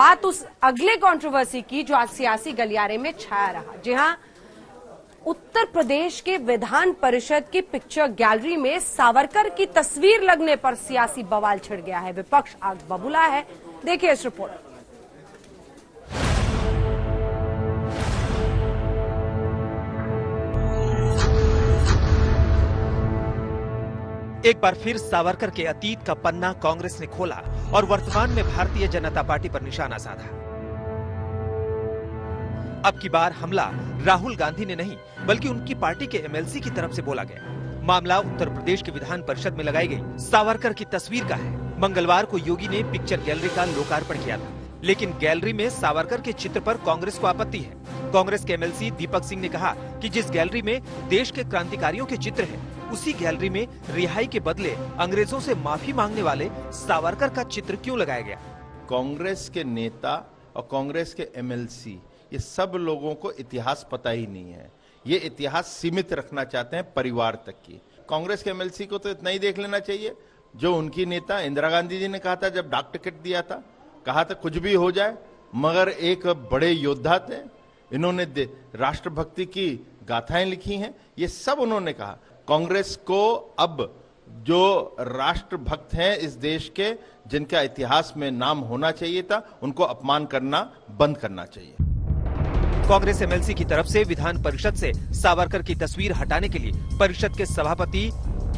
बात उस अगले कंट्रोवर्सी की जो आज सियासी गलियारे में छाया रहा। जी हां, उत्तर प्रदेश के विधान परिषद की पिक्चर गैलरी में सावरकर की तस्वीर लगने पर सियासी बवाल छिड़ गया है। विपक्ष आग बबूला है। देखिए इस रिपोर्ट। एक बार फिर सावरकर के अतीत का पन्ना कांग्रेस ने खोला और वर्तमान में भारतीय जनता पार्टी पर निशाना साधा। अब की बार हमला राहुल गांधी ने नहीं बल्कि उनकी पार्टी के एमएलसी की तरफ से बोला गया। मामला उत्तर प्रदेश के विधान परिषद में लगाई गई सावरकर की तस्वीर का है। मंगलवार को योगी ने पिक्चर गैलरी का लोकार्पण किया था, लेकिन गैलरी में सावरकर के चित्र पर कांग्रेस को आपत्ति है। कांग्रेस के एमएलसी दीपक सिंह ने कहा कि जिस गैलरी में देश के क्रांतिकारियों के चित्र हैं, उसी गैलरी में रिहाई के बदले अंग्रेजों से माफी मांगने वाले सावरकर का चित्र क्यों लगाया गया? कांग्रेस के नेता और कांग्रेस के एमएलसी, ये सब लोगों को इतिहास पता ही नहीं है। ये इतिहास सीमित रखना चाहते हैं परिवार तक की। कांग्रेस के एमएलसी को तो इतना ही देख लेना चाहिए जो उनकी नेता इंदिरा गांधी जी ने कहा था जब डाक टिकट दिया था, कहा था कुछ भी हो जाए मगर एक बड़े योद्धा थे, इन्होंने राष्ट्रभक्ति की गाथाएं लिखी हैं, ये सब उन्होंने कहा। कांग्रेस को अब जो राष्ट्रभक्त हैं इस देश के, जिनका इतिहास में नाम होना चाहिए था, उनको अपमान करना बंद करना चाहिए। कांग्रेस एमएलसी की तरफ से विधान परिषद से सावरकर की तस्वीर हटाने के लिए परिषद के सभापति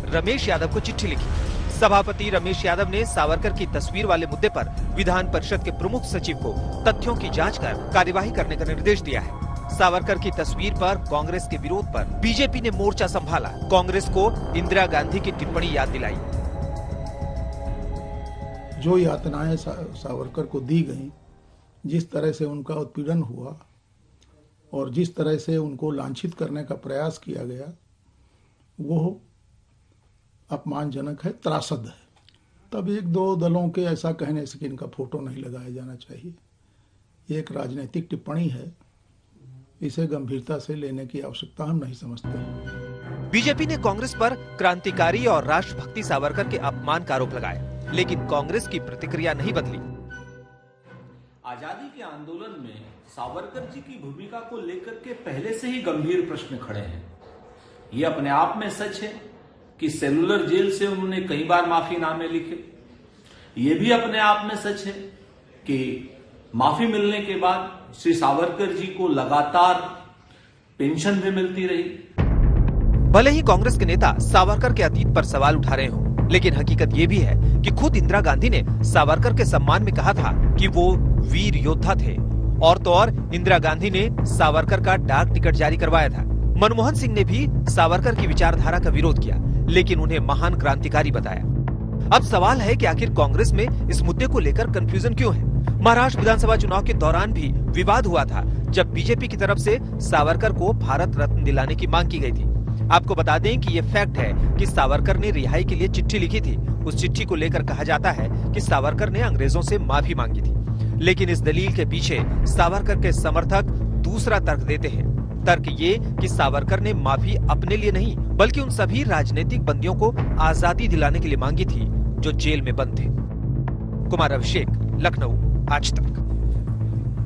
रमेश यादव को चिट्ठी लिखी। सभापति रमेश यादव ने सावरकर की तस्वीर वाले मुद्दे पर विधान परिषद के प्रमुख सचिव को तथ्यों की जांच कर कार्यवाही करने का निर्देश दिया है। सावरकर की तस्वीर पर कांग्रेस के विरोध पर बीजेपी ने मोर्चा संभाला। कांग्रेस को इंदिरा गांधी की टिप्पणी याद दिलाई। जो यातनाएं सावरकर को दी गई, जिस तरह से उनका उत्पीड़न हुआ और जिस तरह से उनको लांछित करने का प्रयास किया गया, वो अपमानजनक है, त्रासद है। तब एक दो दलों के ऐसा कहने से कि इनका फोटो नहीं लगाया जाना चाहिए, ये एक राजनीतिक टिप्पणी है। इसे गंभीरता से लेने की आवश्यकता हम नहीं समझते। बीजेपी ने कांग्रेस पर क्रांतिकारी और राष्ट्रभक्ति सावरकर के अपमान का आरोप लगाया, लेकिन कांग्रेस की प्रतिक्रिया नहीं बदली। आजादी के आंदोलन में सावरकर जी की भूमिका को लेकर के पहले से ही गंभीर प्रश्न खड़े हैं। ये अपने आप में सच है कि सेलुलर जेल से उन्होंने कई बार माफीनामे लिखे। ये भी अपने आप में सच है कि माफी मिलने के बाद श्री सावरकर जी को लगातार पेंशन भी मिलती रही। भले ही कांग्रेस के नेता सावरकर के अतीत पर सवाल उठा रहे हों, लेकिन हकीकत ये भी है कि खुद इंदिरा गांधी ने सावरकर के सम्मान में कहा था कि वो वीर योद्धा थे। और तो और इंदिरा गांधी ने सावरकर का डाक टिकट जारी करवाया था। मनमोहन सिंह ने भी सावरकर की विचारधारा का विरोध किया, लेकिन उन्हें महान क्रांतिकारी बताया। अब सवाल है कि आखिर कांग्रेस में इस मुद्दे को लेकर कंफ्यूजन क्यों है? महाराष्ट्र विधानसभा चुनाव के दौरान भी विवाद हुआ था, जब बीजेपी की तरफ से सावरकर को भारत रत्न दिलाने की मांग की गई थी। आपको बता दें कि ये फैक्ट है कि सावरकर ने रिहाई के लिए चिट्ठी लिखी थी। उस चिट्ठी को लेकर कहा जाता है कि सावरकर ने अंग्रेजों से माफी मांगी थी, लेकिन इस दलील के पीछे सावरकर के समर्थक दूसरा तर्क देते हैं। तर्क ये कि सावरकर ने माफी अपने लिए नहीं बल्कि उन सभी राजनीतिक बंदियों को आजादी दिलाने के लिए मांगी थी जो जेल में बंद थे। कुमार अभिषेक, लखनऊ, आज तक।